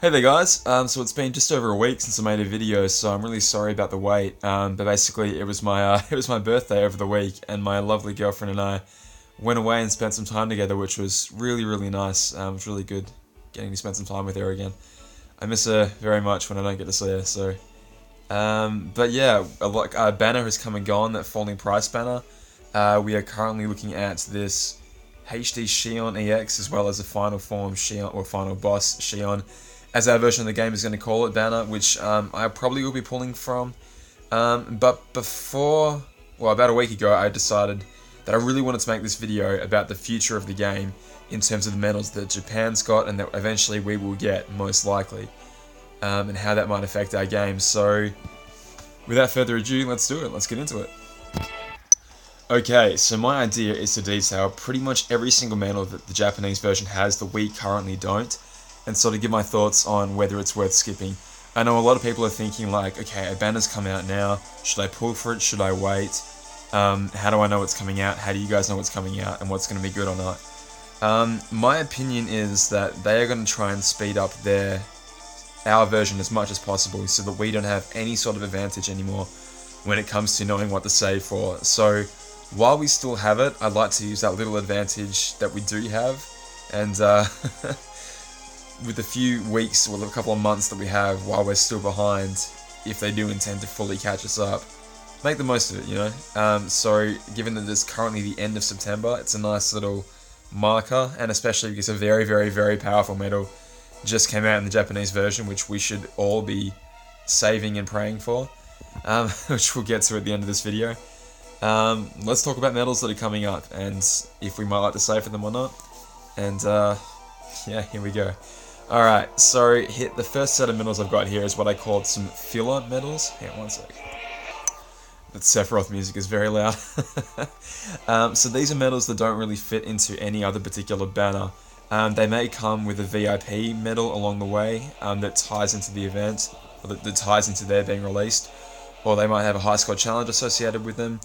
Hey there guys, so it's been just over a week since I made a video, so I'm really sorry about the wait, but basically it was my it was my birthday over the week, and my lovely girlfriend and I went away and spent some time together, which was really nice. It was really good getting to spend some time with her again. I miss her very much when I don't get to see her, so... but yeah, a banner has come and gone, that falling price banner. We are currently looking at this HD Shion EX, as well as a final form Shion, or final boss Shion, as our version of the game is going to call it, banner, which I probably will be pulling from. But before, well, about a week ago, I decided that I really wanted to make this video about the future of the game in terms of the medals that Japan's got and that eventually we will get, most likely, and how that might affect our game. So, without further ado, let's do it. Let's get into it. Okay, so my idea is to detail pretty much every single medal that the Japanese version has that we currently don't, and sort of give my thoughts on whether it's worth skipping. I know a lot of people are thinking like, okay, a banner's come out now, should I pull for it, should I wait? How do I know what's coming out? How do you guys know what's coming out and what's going to be good or not? My opinion is that they are going to try and speed up our version as much as possible so that we don't have any sort of advantage anymore when it comes to knowing what to save for. So while we still have it, I'd like to use that little advantage that we do have, and with the few weeks or a couple of months that we have while we're still behind, if they do intend to fully catch us up, make the most of it, you know? So given that it's currently the end of September, it's a nice little marker, and especially because a very powerful medal just came out in the Japanese version, which we should all be saving and praying for, which we'll get to at the end of this video. Let's talk about medals that are coming up, and if we might like to save for them or not, and yeah, here we go. Alright, so the first set of medals I've got here is what I called some filler medals. Hang on one sec. That Sephiroth music is very loud. So these are medals that don't really fit into any other particular banner. They may come with a VIP medal along the way that ties into the event, or that ties into their being released, or they might have a high score challenge associated with them.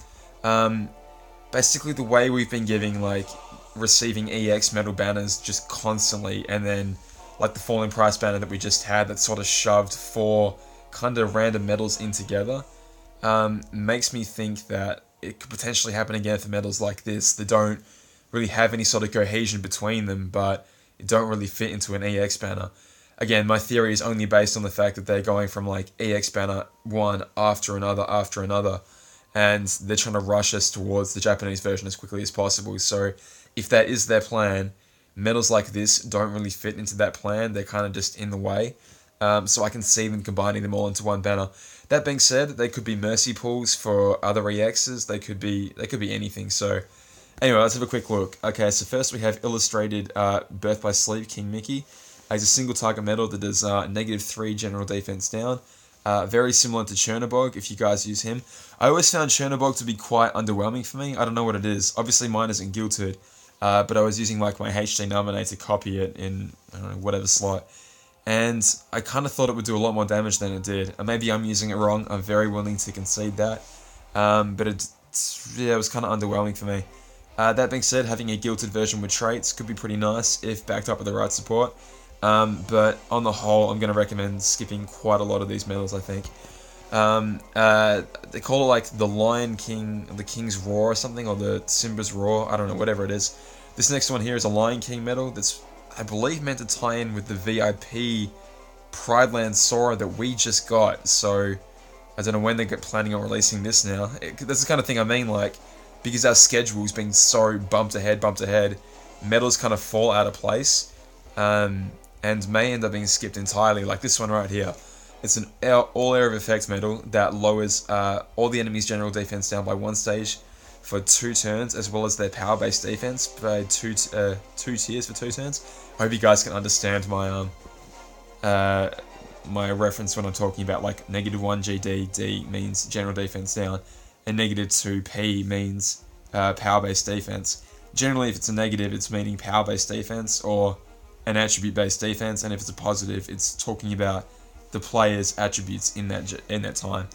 Basically the way we've been giving, like, receiving EX medal banners just constantly, and then like the falling price banner that we just had that sort of shoved four kind of random medals in together, makes me think that it could potentially happen again for medals like this that don't really have any sort of cohesion between them, but don't really fit into an EX banner. Again, my theory is only based on the fact that they're going from like EX banner one after another, and they're trying to rush us towards the Japanese version as quickly as possible. So if that is their plan, medals like this don't really fit into that plan. They're kind of just in the way. So I can see them combining them all into one banner. That being said, they could be mercy pulls for other EXs. They could be anything. So anyway, let's have a quick look. Okay, so first we have illustrated Birth by Sleep King Mickey. He's a single target medal that does -3 general defense down. Very similar to Chernobog, if you guys use him. I always found Chernobog to be quite underwhelming for me. I don't know what it is. Obviously mine isn't guilted, but I was using like my HD nominate to copy it in, I don't know, whatever slot. And I kind of thought it would do a lot more damage than it did. And maybe I'm using it wrong. I'm very willing to concede that. But it was kind of underwhelming for me. That being said, having a guilted version with traits could be pretty nice if backed up with the right support. But on the whole, I'm going to recommend skipping quite a lot of these medals, I think. They call it like the Lion King, the King's Roar or something, or the Simba's Roar, I don't know, whatever it is. This next one here is a Lion King medal that's, I believe, meant to tie in with the VIP Prideland Sora that we just got, so I don't know when they're planning on releasing this now. That's the kind of thing I mean, like, because our schedule's been so bumped ahead, medals kind of fall out of place, and may end up being skipped entirely, like this one right here. It's an all area of effect medal that lowers all the enemy's general defense down by 1 stage for 2 turns, as well as their power-based defense by 2 tiers for 2 turns. I hope you guys can understand my my reference when I'm talking about like -1 GD, D means general defense down, and -2 P means power-based defense. Generally, if it's a negative, it's meaning power-based defense or an attribute-based defense, and if it's a positive, it's talking about the player's attributes in that time.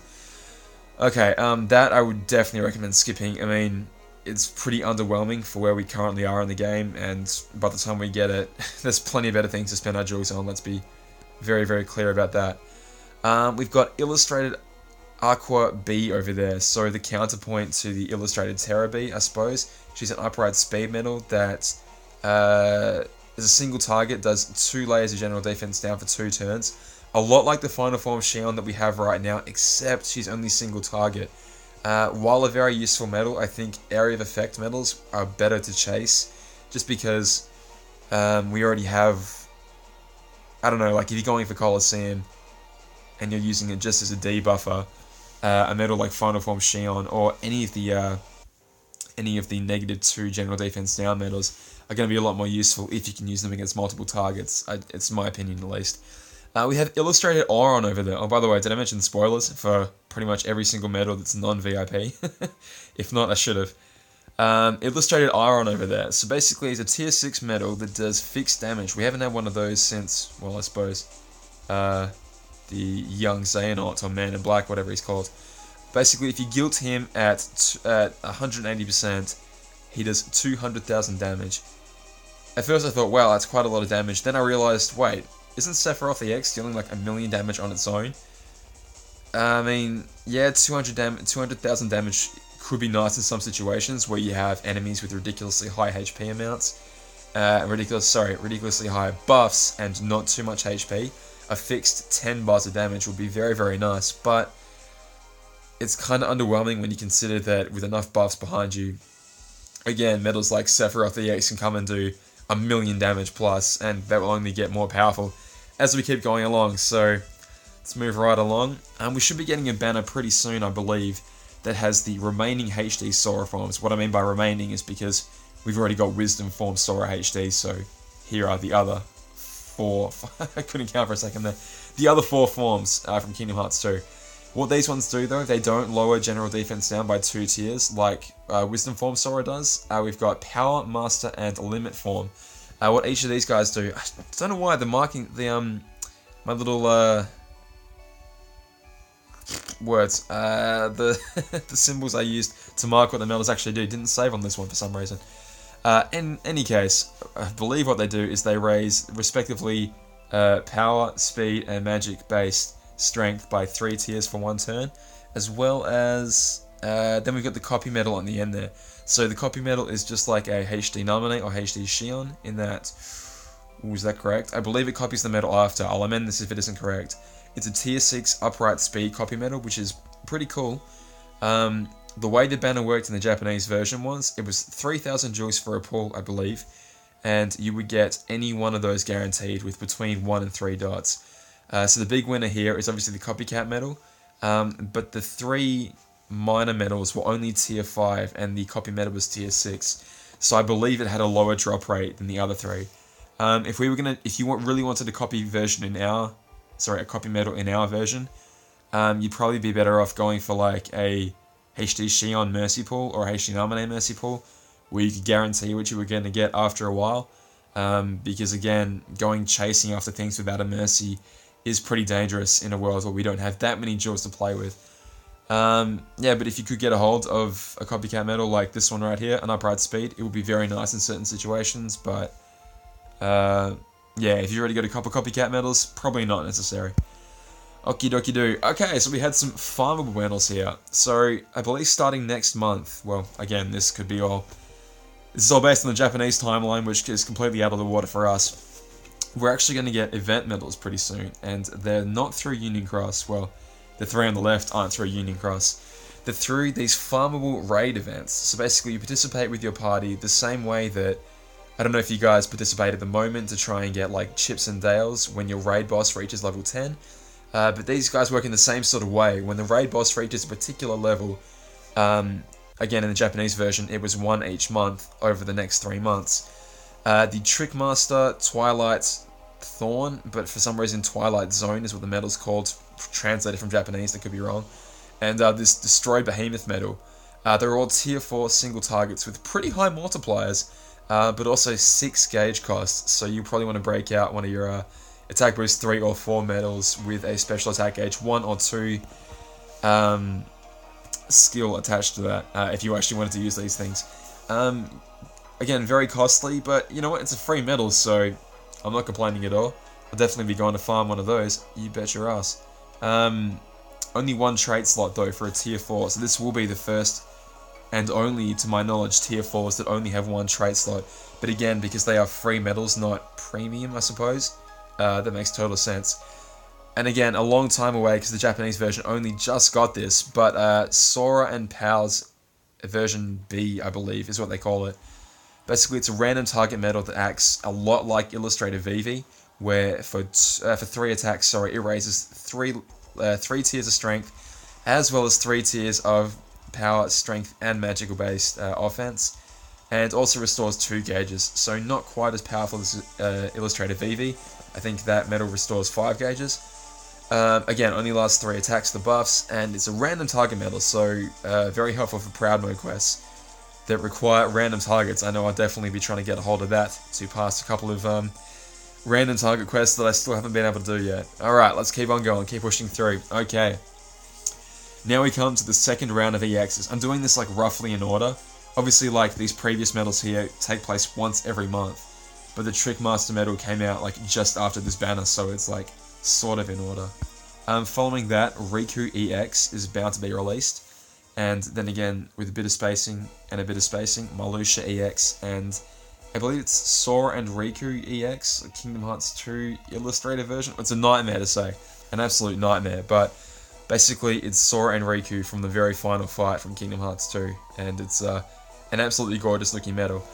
Okay, that I would definitely recommend skipping. I mean, it's pretty underwhelming for where we currently are in the game, and by the time we get it, there's plenty of better things to spend our jewels on, let's be very, very clear about that. We've got Illustrated Aqua B over there, so the counterpoint to the Illustrated Terra B, I suppose. She's an upright speed medal that is a single target, does 2 layers of general defense down for 2 turns. A lot like the final form Xion that we have right now, except she's only single target. While a very useful medal, I think area of effect medals are better to chase, just because we already have, I don't know, like if you're going for Colosseum and you're using it just as a debuffer, a medal like Final Form Xion or any of the -2 general defense down medals are going to be a lot more useful if you can use them against multiple targets. It's my opinion at least. We have Illustrated Auron over there. Oh, by the way, did I mention spoilers for pretty much every single medal that's non-VIP? If not, I should have. Illustrated Auron over there. So basically, it's a tier 6 medal that does fixed damage. We haven't had one of those since, well, I suppose, the young Xehanort, or Man in Black, whatever he's called. Basically, if you guilt him at 180%, he does 200,000 damage. At first I thought, wow, that's quite a lot of damage. Then I realized, wait, isn't Sephiroth EX dealing like 1,000,000 damage on its own? I mean, yeah, 200,000 damage could be nice in some situations where you have enemies with ridiculously high HP amounts, ridiculously high buffs and not too much HP. A fixed 10 bars of damage would be very, very nice, but it's kind of underwhelming when you consider that with enough buffs behind you, again, medals like Sephiroth EX can come and do 1,000,000 damage plus, and that will only get more powerful as we keep going along. So let's move right along. We should be getting a banner pretty soon, I believe, that has the remaining HD Sora forms. What I mean by remaining is because we've already got Wisdom Form Sora HD, so here are the other 4. I couldn't count for a second there. The other 4 forms from Kingdom Hearts 2. What these ones do, though, they don't lower general defense down by 2 tiers like Wisdom Form Sora does. We've got Power, Master, and Limit Form. What each of these guys do, I don't know why the marking, my little words, the the symbols I used to mark what the medals actually do didn't save on this one for some reason. In any case, I believe what they do is they raise respectively Power, Speed, and Magic-based strength by 3 tiers for 1 turn, as well as then we've got the copy medal on the end there. So the copy medal is just like a HD Nominate or HD Xion in that, is that correct? I believe it copies the medal after. I'll amend this if it isn't correct. It's a tier 6 upright speed copy medal, which is pretty cool. The way the banner worked in the Japanese version was, it was 3,000 jewels for a pull, I believe, and you would get any one of those guaranteed with between 1 and 3 dots. So the big winner here is obviously the copycat medal, but the 3 minor medals were only tier 5 and the copy medal was tier 6. So I believe it had a lower drop rate than the other 3. If you really wanted a copy medal in our version, you'd probably be better off going for like a HD Xion Mercy Pool or HD Nominate Mercy Pool, where you could guarantee what you were going to get after a while. Because again, going chasing after things without a Mercy is pretty dangerous in a world where we don't have that many jewels to play with. Yeah, but if you could get a hold of a copycat medal like this one right here, an upright speed, it would be very nice in certain situations, but yeah, if you already got a couple copycat medals, probably not necessary. Okie dokie do. Okay, so we had some farmable medals here. So, I believe starting next month, well, again, this is all based on the Japanese timeline, which is completely out of the water for us. We're actually going to get event medals pretty soon, and they're not through Union Cross. Well, the 3 on the left aren't through Union Cross. They're through these farmable raid events. So basically, you participate with your party the same way that, I don't know if you guys participate at the moment to try and get like chips and dales when your raid boss reaches level 10. But these guys work in the same sort of way. When the raid boss reaches a particular level, again in the Japanese version, it was 1 each month over the next 3 months. The Trickmaster, Twilight Thorn, but for some reason Twilight Zone is what the medal's called, translated from Japanese, that could be wrong. And this Destroy Behemoth medal. They're all tier 4 single targets with pretty high multipliers, but also 6 gauge costs, so you probably want to break out one of your attack boost 3 or 4 medals with a special attack gauge 1 or 2 skill attached to that, if you actually wanted to use these things. Again, very costly, but you know what, it's a free medal, so I'm not complaining at all. I'll definitely be going to farm one of those. You bet your ass. Only one trait slot though for a tier 4, so this will be the first and only, to my knowledge, tier 4s that only have one trait slot. But again, because they are free medals, not premium, I suppose, that makes total sense. And again, a long time away because the Japanese version only just got this, but Sora and Pow's version B, I believe, is what they call it. Basically, it's a random target medal that acts a lot like Illustrator Vivi, where for 3 attacks, it raises three tiers of strength, as well as 3 tiers of power, strength, and magical-based offense, and also restores 2 gauges, so not quite as powerful as Illustrator Vivi. I think that medal restores 5 gauges. Again, only lasts 3 attacks, the buffs, and it's a random target medal, so very helpful for Proud Mode quests that require random targets. I know I'll definitely be trying to get a hold of that to pass a couple of random target quests that I still haven't been able to do yet. Alright, let's keep on going, keep pushing through. Okay. Now we come to the second round of EXs. I'm doing this like roughly in order. Obviously, like these previous medals here take place once every month, but the Trickmaster medal came out like just after this banner, so it's like sort of in order. Following that, Riku EX is bound to be released, and then again with a bit of spacing and a bit of spacing, Marluxia EX, and I believe it's Sora and Riku EX, Kingdom Hearts 2 Illustrator version. It's a nightmare to say, an absolute nightmare, but basically it's Sora and Riku from the very final fight from Kingdom Hearts 2, and it's an absolutely gorgeous looking medal.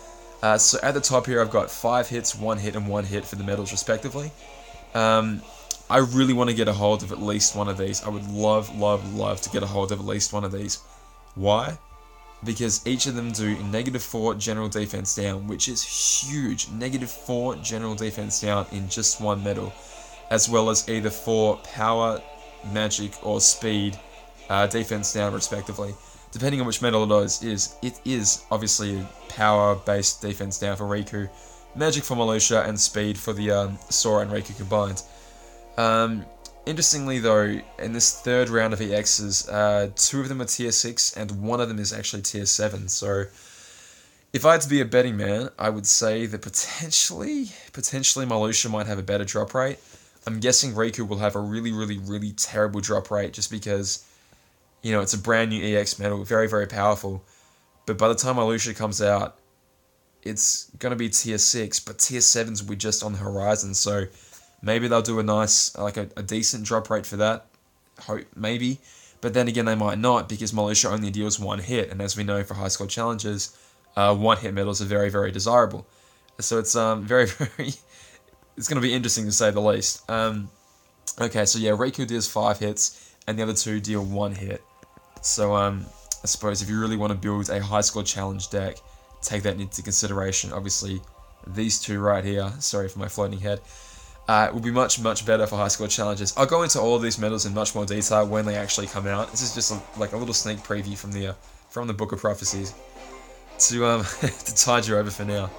So at the top here I've got 5 hits, 1 hit, and 1 hit for the medals respectively. I really want to get a hold of at least one of these. I would love, love, love to get a hold of at least one of these. Why? Because each of them do -4 general defense down, which is huge. -4 general defense down in just one medal, as well as either 4 power, magic, or speed defense down respectively. Depending on which medal it is obviously power-based defense down for Riku, magic for Marluxia, and speed for the Sora and Riku combined. Interestingly though, in this third round of EXs, 2 of them are tier 6 and 1 of them is actually tier 7, so if I had to be a betting man, I would say that potentially Marluxia might have a better drop rate. I'm guessing Riku will have a really, really, really terrible drop rate just because, you know, it's a brand new EX medal, very, very powerful, but by the time Marluxia comes out, it's going to be tier 6, but tier 7s will be just on the horizon, so maybe they'll do a nice, like a decent drop rate for that, maybe. But then again, they might not, because Marluxia only deals 1 hit, and as we know for high score challenges, 1-hit medals are very, very desirable. So it's very, very, it's going to be interesting to say the least. Okay, so yeah, Riku deals 5 hits, and the other 2 deal 1 hit. So I suppose if you really want to build a high score challenge deck, take that into consideration. Obviously, these 2 right here, sorry for my floating head, will be much, much better for high score challenges. I'll go into all of these medals in much more detail when they actually come out. This is just like a little sneak preview from the Book of Prophecies to to tide you over for now.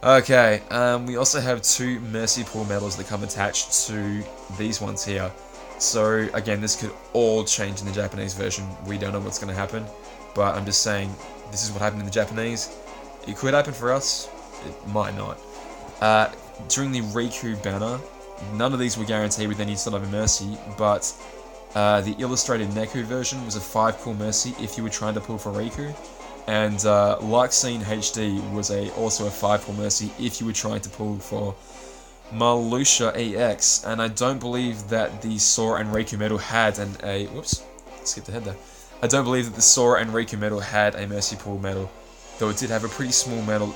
Okay, we also have 2 Mercy Pool medals that come attached to these ones here. So again, this could all change in the Japanese version. We don't know what's going to happen, but I'm just saying this is what happened in the Japanese. It could happen for us. It might not. During the Riku banner, none of these were guaranteed with any sort of a Mercy, but the illustrated Neku version was a 5 pull Mercy if you were trying to pull for Riku, and Luxine HD was also a 5 pull Mercy if you were trying to pull for Marluxia EX, and I don't believe that the Sora and Riku medal had whoops, skipped ahead there. I don't believe that the Sora and Riku medal had a Mercy Pool medal, though it did have a pretty small medal.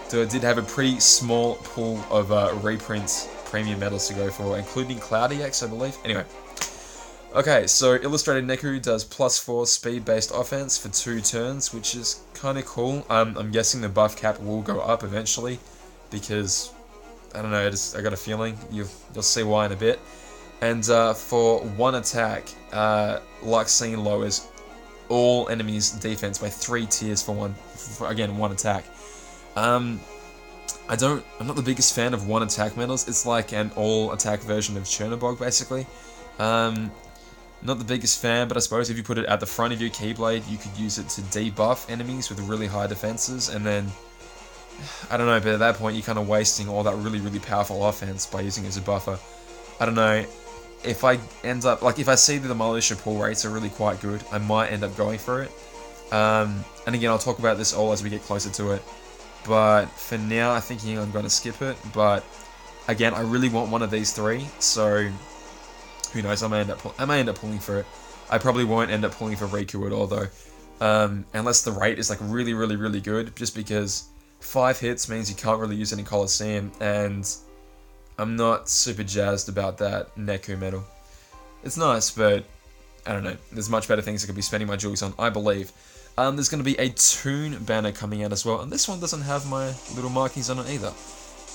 So it did have a pretty small pool of reprints premium medals to go for, including Cloud EX, I believe. Anyway. Okay, so Illustrated Neku does +4 speed-based offense for 2 turns, which is kind of cool. I'm guessing the buff cap will go up eventually, because, I don't know, I got a feeling. You'll see why in a bit. And for 1 attack, Luxine lowers all enemies' defense by 3 tiers for 1 attack. I'm not the biggest fan of 1 attack medals. It's like an all attack version of Chernobog, basically. Not the biggest fan, but I suppose if you put it at the front of your Keyblade, you could use it to debuff enemies with really high defenses, and then I don't know, but at that point you're kind of wasting all that really, really powerful offense by using it as a buffer. I don't know, if I end up, like if I see that the militia pull rates are really quite good, I might end up going for it. And again, I'll talk about this all as we get closer to it. But for now, I'm thinking I'm going to skip it. But again, I really want one of these three, so who knows, I may end up pulling for it. I probably won't end up pulling for Riku at all though. Unless the rate is like really, really, really good, just because 5 hits means you can't really use any Colosseum, and I'm not super jazzed about that Neku medal. It's nice, but I don't know. There's much better things I could be spending my jewels on, I believe. There's going to be a Toon banner coming out as well, and this one doesn't have my little markings on it either.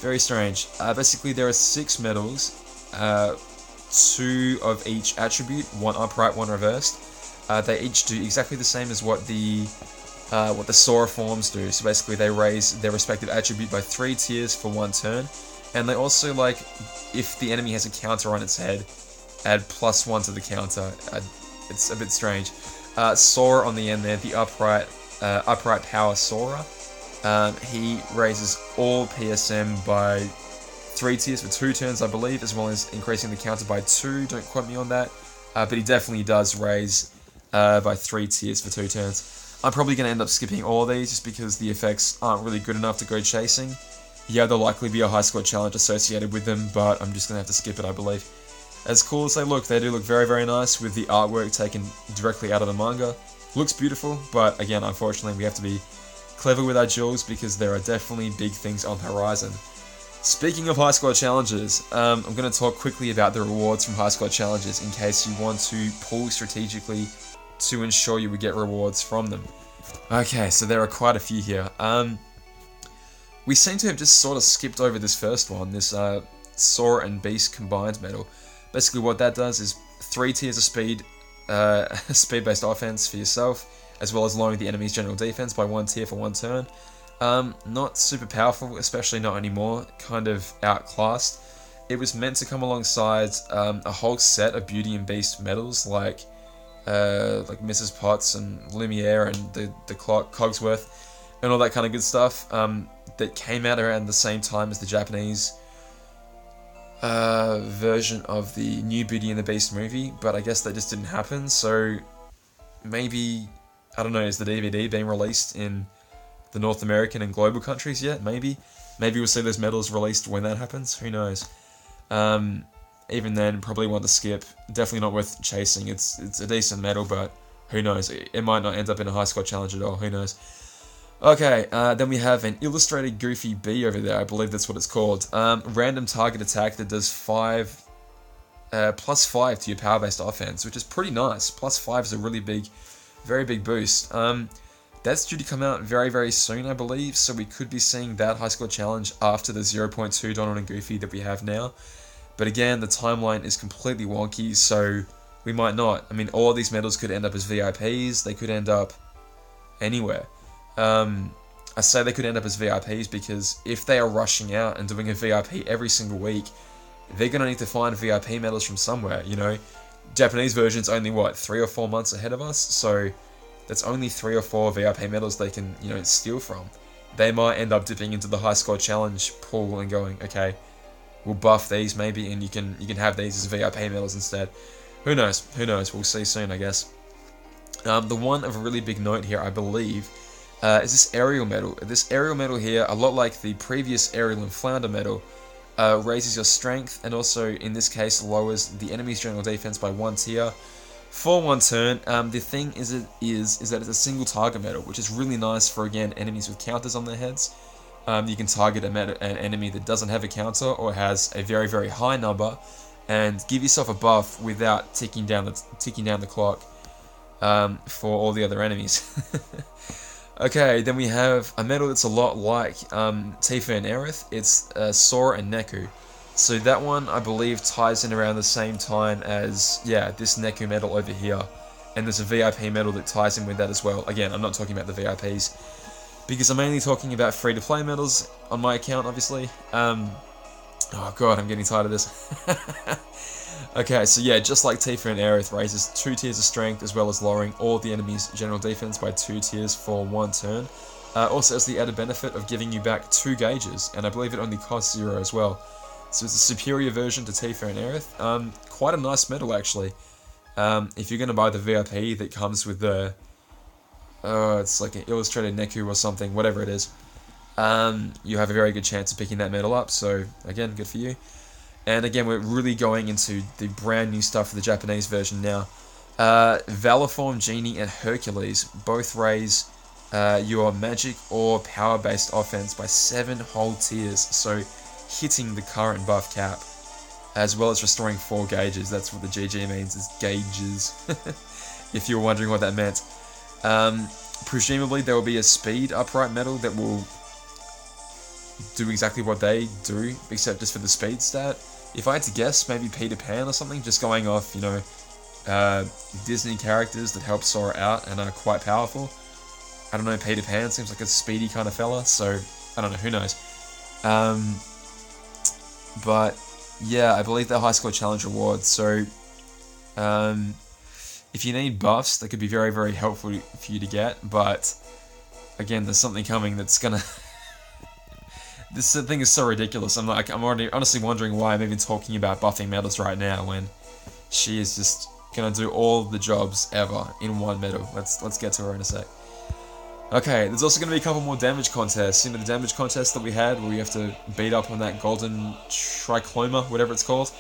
Very strange. Basically, there are 6 medals, 2 of each attribute, 1 upright, 1 reversed. They each do exactly the same as what the Sora forms do. So basically, they raise their respective attribute by 3 tiers for 1 turn, and they also, like, if the enemy has a counter on its head, add +1 to the counter. It's a bit strange. Sora on the end there, the upright power Sora. He raises all PSM by 3 tiers for 2 turns, I believe, as well as increasing the counter by 2. Don't quote me on that. But he definitely does raise by 3 tiers for 2 turns. I'm probably going to end up skipping all of these just because the effects aren't really good enough to go chasing. Yeah, there'll likely be a high score challenge associated with them, but I'm just going to have to skip it, I believe. As cool as they do look very, very nice with the artwork taken directly out of the manga. Looks beautiful, but again, unfortunately, we have to be clever with our jewels because there are definitely big things on the horizon. Speaking of high score challenges, I'm going to talk quickly about the rewards from high score challenges in case you want to pull strategically to ensure you would get rewards from them. Okay, so there are quite a few here. We seem to have just sort of skipped over this first one, this Sora and Beast combined medal. Basically what that does is 3 tiers of speed, speed-based offense for yourself, as well as lowering the enemy's general defense by 1 tier for 1 turn. Not super powerful, especially not anymore, kind of outclassed. It was meant to come alongside a whole set of Beauty and Beast medals like Mrs. Potts and Lumiere and the Cogsworth and all that kind of good stuff that came out around the same time as the Japanese version of the new Beauty and the Beast movie, but I guess that just didn't happen, so maybe, I don't know, is the DVD being released in the North American and global countries yet? Maybe we'll see those medals released when that happens, who knows. Even then, probably want to skip, definitely not worth chasing. It's a decent medal, but who knows, it might not end up in a high score challenge at all, who knows. Okay, then we have an illustrated Goofy B over there, I believe that's what it's called. Random target attack that does +5 to your power-based offense, which is pretty nice. +5 is a really big, very big boost. That's due to come out very, very soon, I believe, so we could be seeing that high score challenge after the 0.2 Donald and Goofy that we have now. But again, the timeline is completely wonky, so we might not. I mean, all of these medals could end up as VIPs, they could end up anywhere. I say they could end up as VIPs because if they are rushing out and doing a VIP every single week, they're going to need to find VIP medals from somewhere, you know. Japanese version's only, what, 3 or 4 months ahead of us, so that's only 3 or 4 VIP medals they can, you know, steal from. They might end up dipping into the high score challenge pool and going, okay, we'll buff these maybe, and you can have these as VIP medals instead. Who knows? Who knows? We'll see soon, I guess. The one of a really big note here, I believe, is this aerial medal. This aerial medal here, a lot like the previous aerial and flounder medal, raises your strength and also, in this case, lowers the enemy's general defense by 1 tier for 1 turn. The thing is that it's a single target medal, which is really nice for, again, enemies with counters on their heads. You can target an enemy that doesn't have a counter or has a very, very high number and give yourself a buff without ticking down the clock for all the other enemies. Okay, then we have a medal that's a lot like Tifa and Aerith. It's Sora and Neku. So that one, I believe, ties in around the same time as, yeah, this Neku medal over here. And there's a VIP medal that ties in with that as well. Again, I'm not talking about the VIPs, because I'm mainly talking about free-to-play medals on my account, obviously. Oh god, I'm getting tired of this. Okay, so yeah, just like Tifa and Aerith, raises 2 tiers of strength as well as lowering all the enemy's general defense by 2 tiers for 1 turn. Also has the added benefit of giving you back 2 gauges, and I believe it only costs 0 as well. So it's a superior version to Tifa and Aerith. Quite a nice medal actually. If you're going to buy the VIP that comes with the... it's like an illustrated Neku or something, whatever it is. You have a very good chance of picking that medal up, so again, good for you. And again, we're really going into the brand new stuff for the Japanese version now. Valiform, Genie, and Hercules both raise your magic or power-based offense by 7 whole tiers, so hitting the current buff cap, as well as restoring 4 gauges. That's what the GG means, is gauges, if you're wondering what that meant. Presumably there will be a speed upright medal that will do exactly what they do, except just for the speed stat. If I had to guess, maybe Peter Pan or something, just going off, you know, Disney characters that help Sora out and are quite powerful. I don't know, Peter Pan seems like a speedy kind of fella, so I don't know, who knows. But yeah, I believe they're high score challenge rewards, so if you need buffs, that could be very, very helpful for you to get, but again, there's something coming that's gonna... This thing is so ridiculous. I'm already honestly wondering why I'm even talking about buffing medals right now when she is just gonna do all the jobs ever in one medal. Let's get to her in a sec. Okay, there's also gonna be a couple more damage contests. You know, the damage contest that we had where we have to beat up on that golden trichloma, whatever it's called.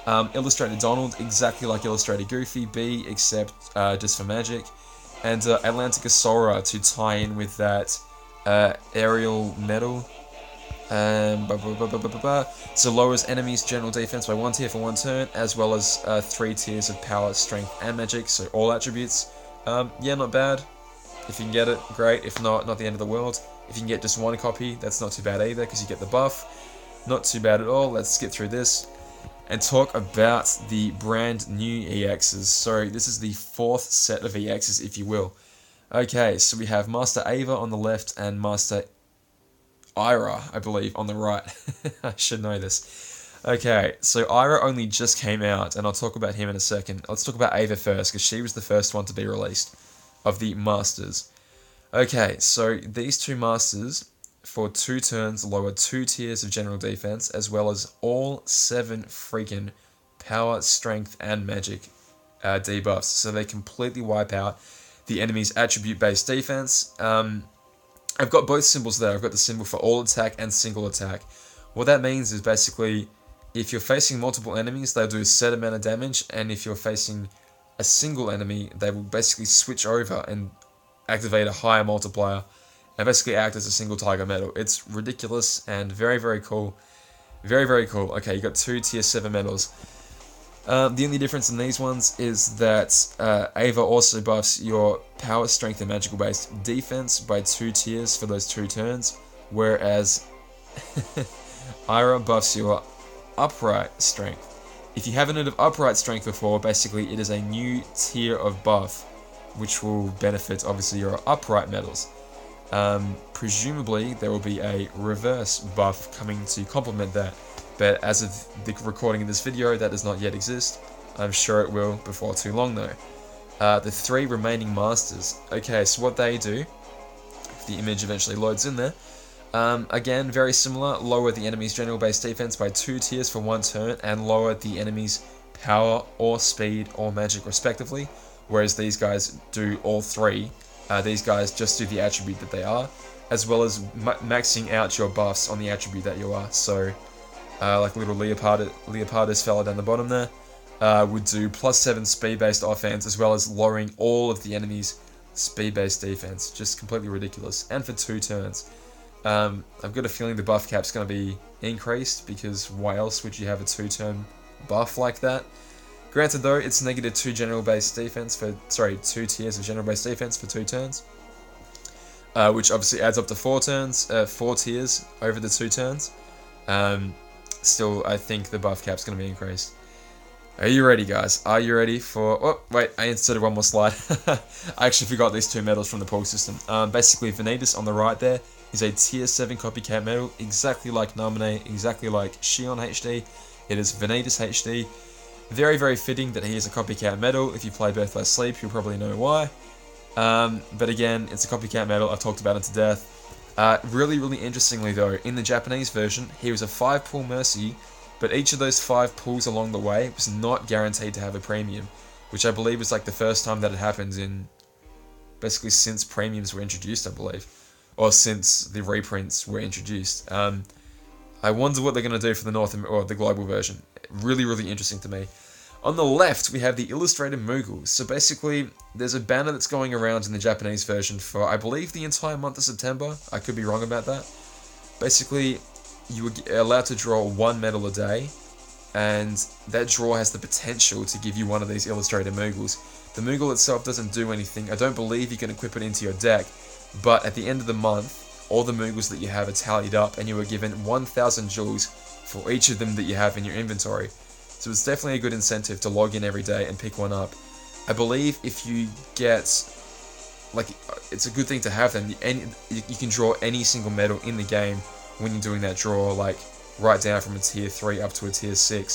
Illustrated Donald, exactly like Illustrated Goofy, B except just for magic, and Atlantica Sora to tie in with that aerial medal. So lowers enemies' general defense by 1 tier for 1 turn, as well as 3 tiers of power, strength, and magic, so all attributes. Yeah, not bad. If you can get it, great. If not, not the end of the world. If you can get just 1 copy, that's not too bad either, because you get the buff. Not too bad at all. Let's skip through this and talk about the brand new EXs. So this is the 4th set of EXs, if you will. Okay, so we have Master Ava on the left and Master Ira, I believe, on the right. I should know this. Okay, so Ira only just came out, and I'll talk about him in a second. Let's talk about Ava first, because she was the first one to be released of the Masters. Okay, so these 2 Masters, for 2 turns, lower 2 tiers of general defense, as well as all 7 freaking power, strength, and magic debuffs. So they completely wipe out the enemy's attribute-based defense. I've got both symbols there. I've got the symbol for all attack and single attack. What that means is basically, if you're facing multiple enemies, they'll do a set amount of damage, and if you're facing a single enemy, they will basically switch over and activate a higher multiplier, and basically act as a single Tiger medal. It's ridiculous and very, very cool. Very, very cool. Okay, you got 2 tier 7 medals. The only difference in these ones is that Ava also buffs your power, strength, and magical based defense by 2 tiers for those 2 turns, whereas Ira buffs your upright strength. If you haven't heard of upright strength before, basically it is a new tier of buff, which will benefit obviously your upright medals. Presumably there will be a reverse buff coming to complement that. But as of the recording of this video, that does not yet exist. I'm sure it will before too long though. The 3 remaining Masters. Okay, so what they do, if the image eventually loads in there, again, very similar, lower the enemy's general base defense by 2 tiers for 1 turn, and lower the enemy's power or speed or magic respectively, whereas these guys do all 3. These guys just do the attribute that they are, as well as maxing out your buffs on the attribute that you are. So like little Leopardus fella down the bottom there, would do +7 speed-based offense, as well as lowering all of the enemy's speed-based defense. Just completely ridiculous. And for 2 turns. I've got a feeling the buff cap's going to be increased, because why else would you have a 2-turn buff like that? Granted though, it's -2 general-based defense for, 2 tiers of general-based defense for 2 turns. Which obviously adds up to 4 turns, 4 tiers over the 2 turns. Still, I think the buff cap's going to be increased. Are you ready, guys? Are you ready for... Oh, wait, I inserted one more slide. I actually forgot these 2 medals from the pool system. Basically, Vanitas on the right there is a tier 7 copycat medal, exactly like Namine, exactly like Shion HD. It is Vanitas HD. Very, very fitting that he is a copycat medal. If you play Birthday Sleep, you'll probably know why. But again, it's a copycat medal. I've talked about it to death. Really interestingly though, in the Japanese version, he was a 5-pull Mercy, but each of those 5 pulls along the way was not guaranteed to have a premium, which I believe is like the first time that it happens in, basically since premiums were introduced, I believe, or since the reprints were introduced. I wonder what they're going to do for the global version. Really interesting to me. On the left, we have the illustrated moguls. So basically, there's a banner that's going around in the Japanese version for, I believe, the entire month of September. I could be wrong about that. Basically, you were allowed to draw 1 medal a day, and that draw has the potential to give you one of these illustrated moguls. The mogul itself doesn't do anything. I don't believe you can equip it into your deck, but at the end of the month, all the moguls that you have are tallied up, and you are given 1,000 jewels for each of them that you have in your inventory. So it's definitely a good incentive to log in every day and pick one up. I believe if you get, like, it's a good thing to have them. You can draw any single medal in the game when you're doing that draw, like right down from a tier 3 up to a tier 6.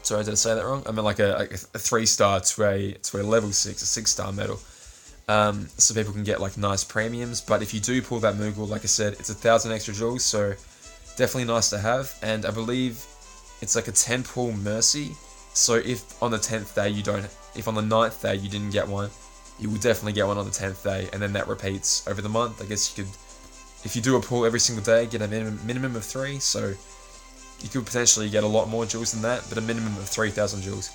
Sorry, did I say that wrong? I meant like a 3-star to a level 6, a 6-star medal. So people can get like nice premiums. But if you do pull that Moogle, like I said, it's 1,000 extra jewels, so definitely nice to have. And I believe it's like a 10 pull Mercy. So if on the 10th day if on the 9th day you didn't get one, you will definitely get one on the 10th day, and then that repeats over the month. I guess you could, if you do a pull every single day, get a minimum of 3. So you could potentially get a lot more jewels than that, but a minimum of 3,000 jewels.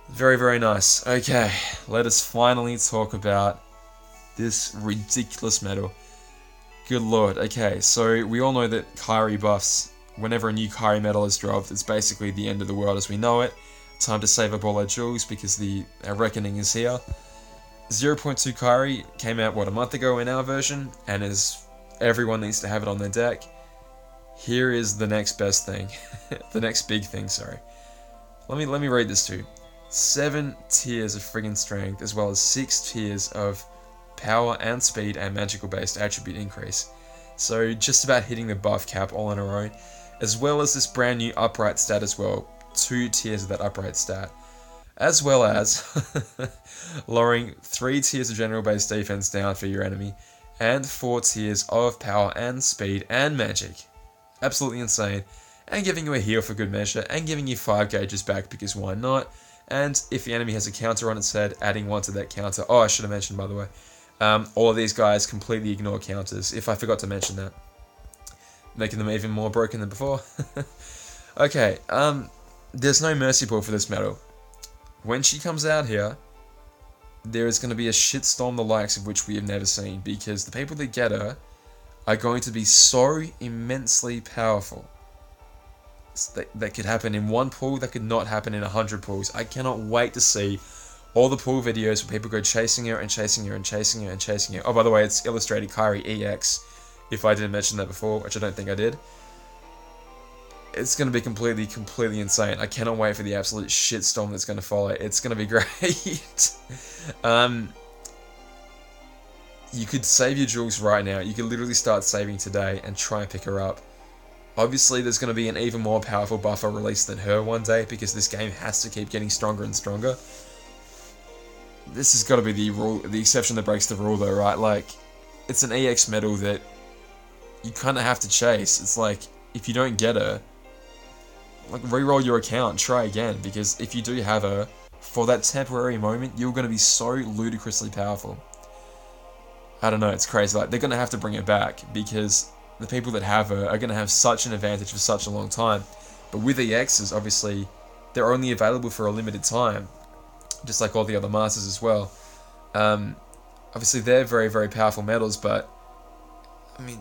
Very nice. Okay, let us finally talk about this ridiculous medal. Good lord. Okay, so we all know that Kairi buffs, whenever a new Kairi medal is dropped, it's basically the end of the world as we know it. Time to save up all our jewels because our reckoning is here. 0.2 Kairi came out, a month ago in our version, and everyone needs to have it on their deck. Here is the next best thing. The next big thing, sorry. Let me read this to you. 7 tiers of friggin' strength, as well as 6 tiers of power and speed and magical based attribute increase. So just about hitting the buff cap all on our own, as well as this brand new upright stat as well. 2 tiers of that upright stat. As well as lowering 3 tiers of general based defense down for your enemy, and 4 tiers of power and speed and magic. Absolutely insane. And giving you a heal for good measure, and giving you 5 gauges back because why not? And if the enemy has a counter on its head, adding 1 to that counter. Oh, I should have mentioned, by the way, all of these guys completely ignore counters, if I forgot to mention that. Making them even more broken than before. Okay, there's no mercy pull for this medal. When she comes out here, there is going to be a shitstorm the likes of which we have never seen, because the people that get her are going to be so immensely powerful. That could happen in 1 pull, that could not happen in 100 pulls. I cannot wait to see all the pull videos where people go chasing her and chasing her and chasing her and chasing her. Oh, by the way, it's illustrated Kairi EX, if I didn't mention that before, which I don't think I did. It's going to be completely insane. I cannot wait for the absolute shitstorm that's going to follow. It's going to be great. You could save your jewels right now. You could literally start saving today and try and pick her up. Obviously, there's going to be an even more powerful buffer released than her one day, because this game has to keep getting stronger and stronger. This has got to be the exception that breaks the rule, though, right? Like, it's an EX medal that you kind of have to chase. It's like, if you don't get her, like, re-roll your account, try again, because if you do have her, for that temporary moment, you're going to be so ludicrously powerful. I don't know, it's crazy. Like, they're going to have to bring it back, because the people that have her are going to have such an advantage for such a long time. But with EXs, obviously, they're only available for a limited time, just like all the other masters as well. Obviously, they're very powerful medals, but, I mean,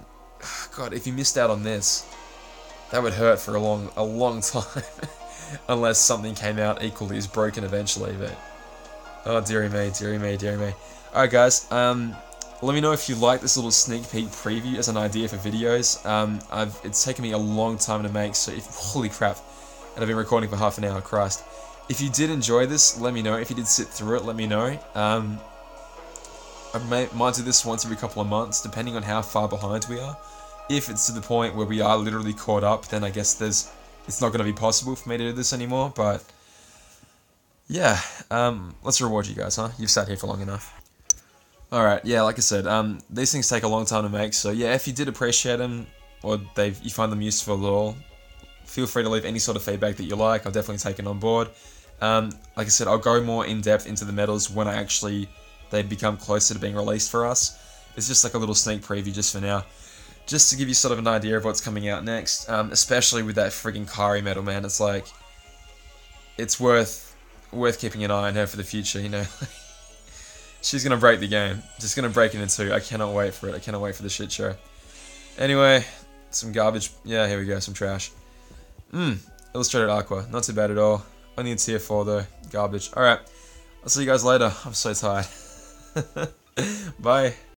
God, if you missed out on this, that would hurt for a long time, unless something came out equally as broken eventually. But oh, dearie me. Alright, guys, let me know if you like this little sneak peek preview as an idea for videos. It's taken me a long time to make, so holy crap, and I've been recording for half an hour, Christ. If you did enjoy this, let me know. If you did sit through it, let me know. I might do this once every couple of months, depending on how far behind we are. If it's to the point where we are literally caught up, then I guess it's not going to be possible for me to do this anymore, but yeah, let's reward you guys, huh? You've sat here for long enough. Alright, yeah, like I said, these things take a long time to make, so yeah, if you did appreciate them, or you find them useful at all, feel free to leave any sort of feedback that you like. I'll definitely take it on board. Like I said, I'll go more in depth into the medals when they become closer to being released for us. It's just like a little sneak preview just for now. Just to give you sort of an idea of what's coming out next, especially with that friggin' Kairi medal, man. It's like, it's worth keeping an eye on her for the future, you know. She's gonna break the game. Just gonna break it in two. I cannot wait for it. I cannot wait for the shit show. Anyway, some garbage. Yeah, here we go, some trash. Illustrated Aqua. Not too bad at all. Only in tier 4 though. Garbage. Alright, I'll see you guys later. I'm so tired. Bye.